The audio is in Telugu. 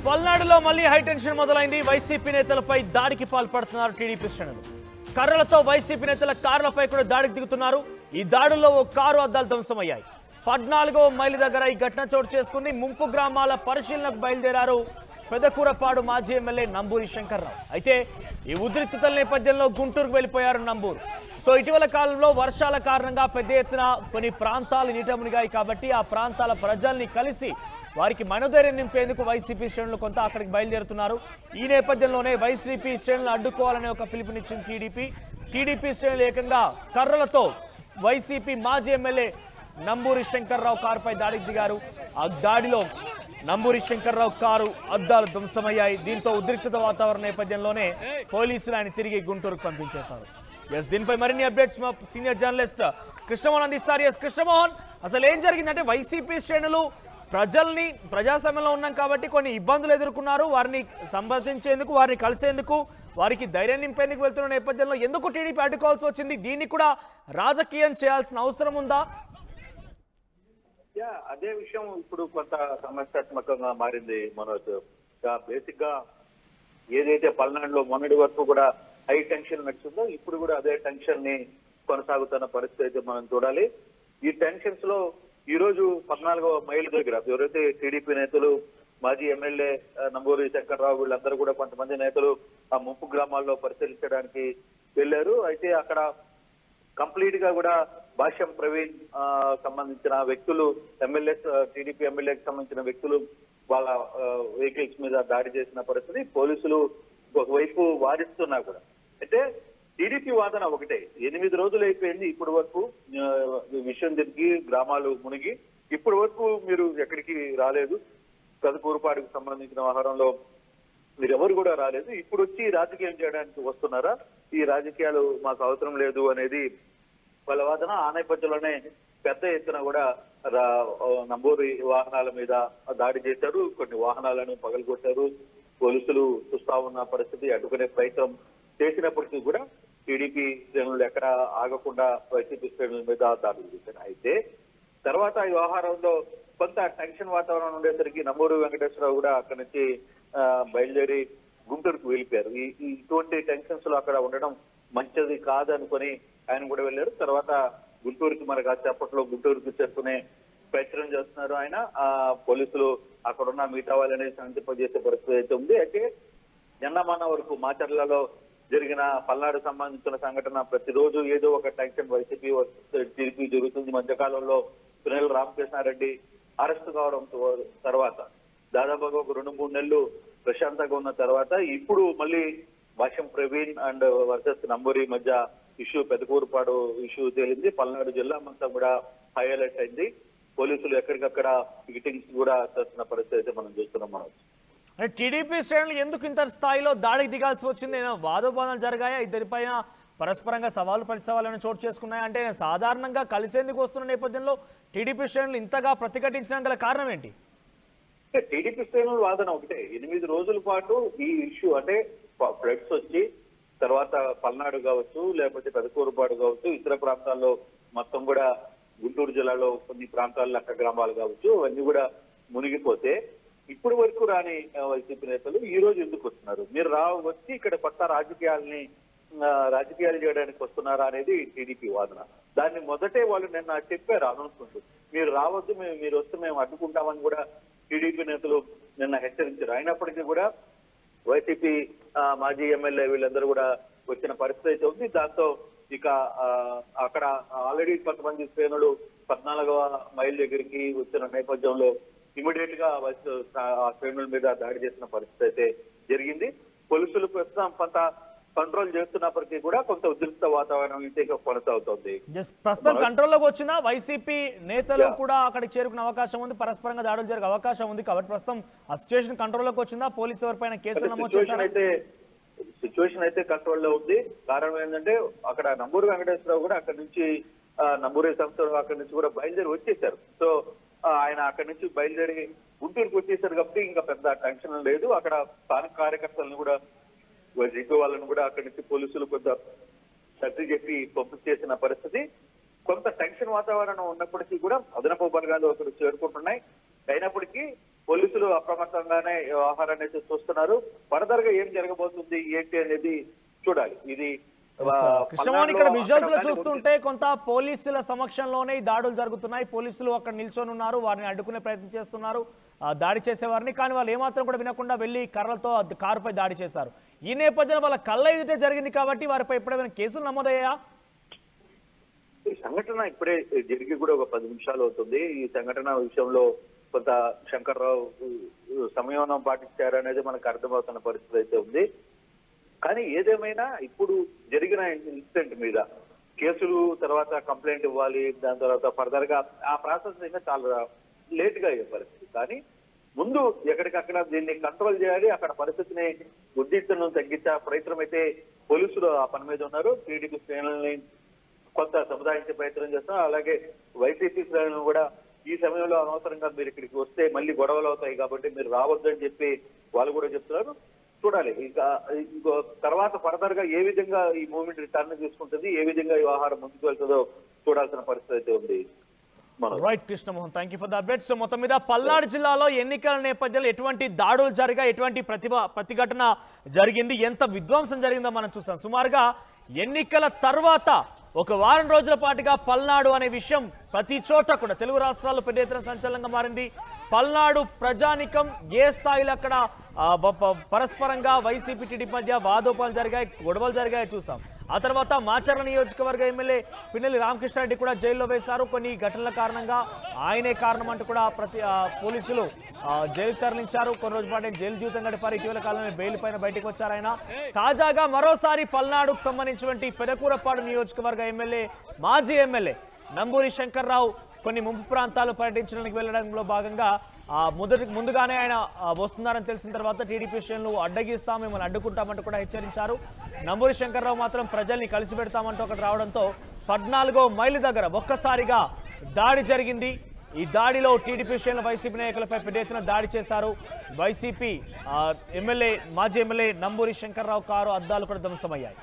పల్నాడులో మళ్లీ హైటెన్షన్ మొదలైంది. వైసీపీ నేతలపై దాడికి పాల్పడుతున్నారు టీడీపీ శ్రేణులు. కర్రలతో వైసీపీ నేతల కార్లపై కూడా దాడికి దిగుతున్నారు. ఈ దాడుల్లో ఓ కారు అద్దాలు ధ్వంసమయ్యాయి. 14వ మైలు దగ్గర ఈ ఘటన చోటు చేసుకుంది. ముంపు గ్రామాల పరిశీలనకు బయలుదేరారు పెదకూరపాడు మాజీ ఎమ్మెల్యే నంబూరి శంకర్రావు. అయితే ఈ ఉద్రిక్తతల నేపథ్యంలో గుంటూరుకు వెళ్లిపోయారు నంబూరు. సో ఇటీవల కాలంలో వర్షాల కారణంగా పెద్ద ఎత్తున కొన్ని ప్రాంతాలు నీట మునిగాయి కాబట్టి ఆ ప్రాంతాల ప్రజల్ని కలిసి వారికి మనోధైర్యం నింపేందుకు వైసీపీ శ్రేణులు కొంత అక్కడికి బయలుదేరుతున్నారు. ఈ నేపథ్యంలోనే వైసీపీ శ్రేణులను అడ్డుకోవాలనే ఒక పిలుపునిచ్చింది టీడీపీ శ్రేణులు ఏకంగా కర్రలతో వైసీపీ మాజీ ఎమ్మెల్యే నంబూరి శంకర్రావు కారుపై దాడికి దిగారు. ఆ దాడిలో నంబూరి శంకర్రావు కారు అద్దాలు ధ్వంసమయ్యాయి. దీంతో ఉద్రిక్తత వాతావరణ నేపథ్యంలోనే పోలీసులు ఆయన తిరిగి గుంటూరుకు పంపించేశారు. దీనిపై మరిన్ని అప్డేట్స్ మా సీనియర్ జర్నలిస్ట్ కృష్ణమోహన్ అందిస్తారు. కృష్ణమోహన్, అసలు ఏం జరిగిందంటే వైసీపీ శ్రేణులు ప్రజాస్వామ్యంలో ఉన్నాం కాబట్టి కొన్ని ఇబ్బందులు ఎదుర్కొన్నారు. వారిని సంప్రదించేందుకు, వారిని కలిసేందుకు, వారికి ధైర్యం నింపేందుకు వెళ్తున్న నేపథ్యంలో ఎందుకు టీడీపీ అడ్డుకోవాల్సి వచ్చింది? దీన్ని కూడా రాజకీయం చేయాల్సిన అవసరం ఉందా? అదే విషయం ఇప్పుడు కొంత సమస్యాత్మకంగా మారింది మనోజ్. బేసిక్ గా ఏదైతే పల్నాడులో మొన్నటి వరకు కూడా హై టెన్షన్ నడుస్తుందో ఇప్పుడు కూడా అదే టెన్షన్ ని కొనసాగుతున్న పరిస్థితి అయితే మనం చూడాలి. ఈ టెన్షన్స్ లో ఈ రోజు 14వ మైలు దగ్గర ఎవరైతే టీడీపీ నేతలు, మాజీ ఎమ్మెల్యే నంబూరి శంకర్రావు వీళ్ళందరూ కూడా కొంతమంది నేతలు ఆ ముంపు గ్రామాల్లో పరిశీలించడానికి వెళ్లారు. అయితే అక్కడ కంప్లీట్ గా కూడా భాష్యం ప్రవీణ్ సంబంధించిన వ్యక్తులు, టీడీపీ ఎమ్మెల్యేకి సంబంధించిన వ్యక్తులు వాళ్ళ వెహికల్స్ మీద దాడి చేసిన పరిస్థితి. పోలీసులు ఒకవైపు వారిస్తున్నా కూడా అయితే టీడీపీ వాదన ఒకటే, 8 రోజులు అయిపోయింది ఇప్పటి వరకు విషయం జరిగి గ్రామాలు మునిగి ఇప్పటి వరకు మీరు ఎక్కడికి రాలేదు, పెదకూరుపాడుకు సంబంధించిన వ్యవహారంలో మీరు ఎవరు కూడా రాలేదు, ఇప్పుడు వచ్చి రాజకీయం చేయడానికి వస్తున్నారా? ఈ రాజకీయాలు మాకు అవసరం లేదు అనేది వాళ్ళ వాదన. ఆ నేపథ్యంలోనే పెద్ద ఎత్తున కూడా నంబూరి వాహనాల మీద దాడి చేశారు. కొన్ని వాహనాలను పగలగొట్టారు. పోలీసులు చూస్తా ఉన్న పరిస్థితి, అడ్డుకునే ప్రయత్నం చేసినప్పటికీ కూడా టీడీపీ శ్రేణులు ఎక్కడ ఆగకుండా వైసీపీ శ్రేణుల మీద దాడులు చేశారు. అయితే తర్వాత ఈ వ్యవహారంలో కొంత టెన్షన్ వాతావరణం ఉండేసరికి నంబూరి వెంకటేశ్వరరావు కూడా అక్కడి నుంచి బయలుదేరి గుంటూరుకు వెళ్ళిపోయారు. ఇటువంటి టెన్షన్స్ లో అక్కడ ఉండడం మంచిది కాదనుకొని ఆయన కూడా వెళ్ళారు. తర్వాత గుంటూరుకి మరి కాసేపట్లో గుంటూరుకు చేరుకునే ప్రయత్నం చేస్తున్నారు ఆయన. పోలీసులు అక్కడున్న మిగతా వాళ్ళని శాంతింపజేసే పరిస్థితి అయితే ఉంది. అయితే నిన్న వరకు మాచర్లలో జరిగిన పల్నాడు సంబంధించిన సంఘటన ప్రతిరోజు ఏదో ఒక టెన్షన్ వైసీపీ టీడీపీ జరుగుతుంది. మధ్యకాలంలో పినెల రామకృష్ణారెడ్డి అరెస్టు కావడం తర్వాత దాదాపుగా ఒక 2-3 నెలలు ప్రశాంతంగా ఉన్న తర్వాత ఇప్పుడు మళ్ళీ భాష్యం ప్రవీణ్ అండ్ వర్సెస్ నంబూరి మధ్య ఇష్యూ, పెదకూరుపాడు ఇష్యూ తేలింది. పల్నాడు జిల్లా మొత్తం కూడా హైలైట్ అయింది. పోలీసులు ఎక్కడికక్కడ పికెటింగ్స్ కూడా చేస్తున్న పరిస్థితి అయితే మనం చూస్తున్నాం. మనం అంటే టీడీపీ శ్రేణులు ఎందుకు ఇంత స్థాయిలో దాడికి దిగాల్సి వచ్చింది? వాదోపాదాలు జరిగాయా? ఇద్దరిపైన పరస్పరంగా సవాలు ప్రతిసవాళ్ళను చోటు చేసుకున్నాయి. అంటే సాధారణంగా కలిసేందుకు వస్తున్న నేపథ్యంలో టీడీపీ శ్రేణులు ఇంతగా ప్రతిఘటించడం గల కారణం ఏంటి? టీడీపీ శ్రేణుల వాదన ఒకటే, 8 రోజుల పాటు ఈ ఇష్యూ అంటే ఫ్లడ్స్ వచ్చి తర్వాత పల్నాడు కావచ్చు, లేకపోతే పెదకూరుపాడు కావచ్చు, ఇతర ప్రాంతాల్లో మొత్తం కూడా గుంటూరు జిల్లాలో కొన్ని ప్రాంతాల్లో అక్క గ్రామాలు కావచ్చు, అవన్నీ కూడా మునిగిపోతే ఇప్పుడు వరకు రాని వైసీపీ నేతలు ఈ రోజు ఎందుకు వస్తున్నారు? మీరు వచ్చి ఇక్కడ కొత్త రాజకీయాలు చేయడానికి వస్తున్నారా అనేది టీడీపీ వాదన. దాన్ని మొదటే వాళ్ళు నిన్న చెప్పారు అనౌన్స్మెంట్, మీరు రావద్దు, మీరు వస్తే మేము అడ్డుకుంటామని కూడా టీడీపీ నేతలు నిన్న హెచ్చరించారు. అయినప్పటికీ కూడా వైసీపీ మాజీ ఎమ్మెల్యే వీళ్ళందరూ కూడా వచ్చిన పరిస్థితి అయితే ఉంది. దాంతో ఇక అక్కడ ఆల్రెడీ కొంతమంది శ్రేణులు 14వ మైల్ దగ్గరికి వచ్చిన నేపథ్యంలో ఇమీడియట్ గా ఆ శ్రేణుల మీద దాడి చేసిన పరిస్థితి అయితే జరిగింది. పోలీసులు ప్రస్తుతం కొంత కంట్రోల్ చేస్తున్నప్పటికీ కూడా కొంత ఉద్రిక్త వాతావరణం అయితే కొనసాగుతోంది. ప్రస్తుతం కంట్రోల్లోకి వచ్చిన వైసీపీ నేతలు కూడా అక్కడికి చేరుకునే అవకాశం ఉంది, పరస్పరంగా దాడులు జరిగే అవకాశం ఉంది కాబట్టి ప్రస్తుతం ఆ సిచ్యువేషన్ కంట్రోల్లోకి వచ్చిందా? పోలీసు ఎవరిపైన కేసులు నమోదు చేశారు? సిచ్యువేషన్ అయితే కంట్రోల్లో ఉంది. కారణం ఏంటంటే అక్కడ నంబూరి వెంకటేశ్వరరావు కూడా అక్కడి నుంచి నంబూరి సంస్థలు అక్కడి నుంచి కూడా బయలుదేరి వచ్చేసారు. సో ఆయన అక్కడి నుంచి బయలుదేరి గుంటూరుకు వచ్చేసారు కాబట్టి ఇంకా పెద్ద టెన్షన్ లేదు. అక్కడ స్థానిక కార్యకర్తలను కూడా, వైసీపీ వాళ్ళని కూడా అక్కడి నుంచి పోలీసులు కొంత సర్ది చెప్పి పంపించేసిన పరిస్థితి. కొంత టెన్షన్ వాతావరణం ఉన్నప్పటికీ కూడా అదనపు బలగాలు అక్కడ చేరుకుంటున్నాయి. అయినప్పటికీ పోలీసులు అప్రమత్తంగానే వ్యవహారాన్ని అయితే చూస్తున్నారు. ఫర్దర్ గా ఏం జరగబోతుంది ఏంటి అనేది చూడాలి. ఇది కృష్ణమోహన్, ఇక్కడ విజువల్స్ లో చూస్తుంటే కొంత పోలీసుల సమక్షంలోనే ఈ దాడులు జరుగుతున్నాయి. పోలీసులు అక్కడ నిల్చొని ఉన్నారు, వారిని అడ్డుకునే ప్రయత్నం చేస్తున్నారు దాడి చేసేవారిని. కానీ వాళ్ళు ఏమాత్రం కూడా వినకుండా వెళ్లి కర్రలతో కారుపై దాడి చేశారు. ఈ నేపథ్యంలో వాళ్ళ కళ్ళ ఎదుటే జరిగింది కాబట్టి వారిపై ఎప్పుడైనా కేసులు నమోదయ్యాయా? ఈ సంఘటన ఇప్పుడే జరిగి కూడా ఒక 10 నిమిషాలు అవుతుంది. ఈ సంఘటన విషయంలో కొంత శంకర్రావు సంయమనం పాటించారనేది మనకు అర్థమవుతున్న పరిస్థితి అయితే ఉంది. కానీ ఏదేమైనా ఇప్పుడు జరిగిన ఇన్సిడెంట్ మీద కేసులు, తర్వాత కంప్లైంట్ ఇవ్వాలి, దాని తర్వాత ఫర్దర్ గా ఆ ప్రాసెస్ ఇంకా చాలా లేట్ గా అయ్యే పరిస్థితి. కానీ ముందు ఎక్కడికక్కడ దీన్ని కంట్రోల్ చేయాలి, అక్కడ పరిస్థితిని ఉద్రిక్తలను తగ్గించే ప్రయత్నం అయితే పోలీసులు ఆ పని మీద ఉన్నారు. టీడీపీ శ్రేణులని కొంత సముదాయించే ప్రయత్నం చేస్తున్నారు. అలాగే వైసీపీ శ్రేణులను కూడా ఈ సమయంలో అనవసరంగా మీరు ఇక్కడికి వస్తే మళ్ళీ గొడవలు అవుతాయి కాబట్టి మీరు రావద్దని చెప్పి వాళ్ళు కూడా చెప్తున్నారు. చూడాలి ఇంకా తర్వాత ఫర్దర్ గా ఏ విధంగా ఈ మూవ్మెంట్ టర్న్ తీసుకుంటుంది, ఏ విధంగా ఈ వ్యవహారం ముందుకు వెళ్తుందో చూడాల్సిన పరిస్థితి అయితే ఉంది. Right Krishnamohan, thank you for the updates. So మొత్తం మీద పల్నాడు జిల్లాలో ఎన్నికల నేపథ్యంలో ఎటువంటి దాడులు జరిగాయి, ఎటువంటి ప్రతిఘటన జరిగింది, ఎంత విధ్వంసం జరిగిందో మనం చూసాం. సుమారుగా ఎన్నికల తర్వాత ఒక వారం రోజుల పాటుగా పల్నాడు అనే విషయం ప్రతి చోట కూడా తెలుగు రాష్ట్రాల్లో పెద్ద ఎత్తున సంచలనంగా మారింది. పల్నాడు ప్రజానికం ఏ స్థాయిలో అక్కడ పరస్పరంగా వైసీపీ టీడీపీ మధ్య వాదోపాలు జరిగాయి, గొడవలు జరిగాయి చూసాం. ఆ తర్వాత మాచర్ల నియోజకవర్గ ఎమ్మెల్యే పిన్నెల్లి రామకృష్ణారెడ్డి కూడా జైల్లో వేశారు. కొన్ని ఘటనల కారణంగా ఆయనే కారణం అంటూ కూడా పోలీసులు జైలు తరలించారు. కొన్ని రోజుల పాటు జైలు జీవితం గడిపారు. ఇటీవల కాలంలో బెయిల్ పైన బయటకు వచ్చారు ఆయన. తాజాగా మరోసారి పల్నాడుకు సంబంధించినటువంటి పెదకూరపాడు నియోజకవర్గ ఎమ్మెల్యే, మాజీ ఎమ్మెల్యే నంబూరి శంకర్రావు కొన్ని ముంపు ప్రాంతాలు పర్యటించడానికి వెళ్లడంలో భాగంగా ముందుగానే ఆయన వస్తున్నారని తెలిసిన తర్వాత టీడీపీ శ్రేణులు అడ్డగిస్తాం, మిమ్మల్ని అడ్డుకుంటామంటూ కూడా హెచ్చరించారు. నంబూరి శంకర్రావు మాత్రం ప్రజల్ని కలిసి పెడతామంటూ ఒకటి రావడంతో 14వ మైలు దగ్గర ఒక్కసారిగా దాడి జరిగింది. ఈ దాడిలో టీడీపీ శ్రేణులు వైసీపీ నాయకులపై పెద్ద ఎత్తున దాడి చేశారు. వైసీపీ ఎమ్మెల్యే, మాజీ ఎమ్మెల్యే నంబూరి శంకర్రావు కారు అద్దాలు కూడా ధ్వంసమయ్యాయి.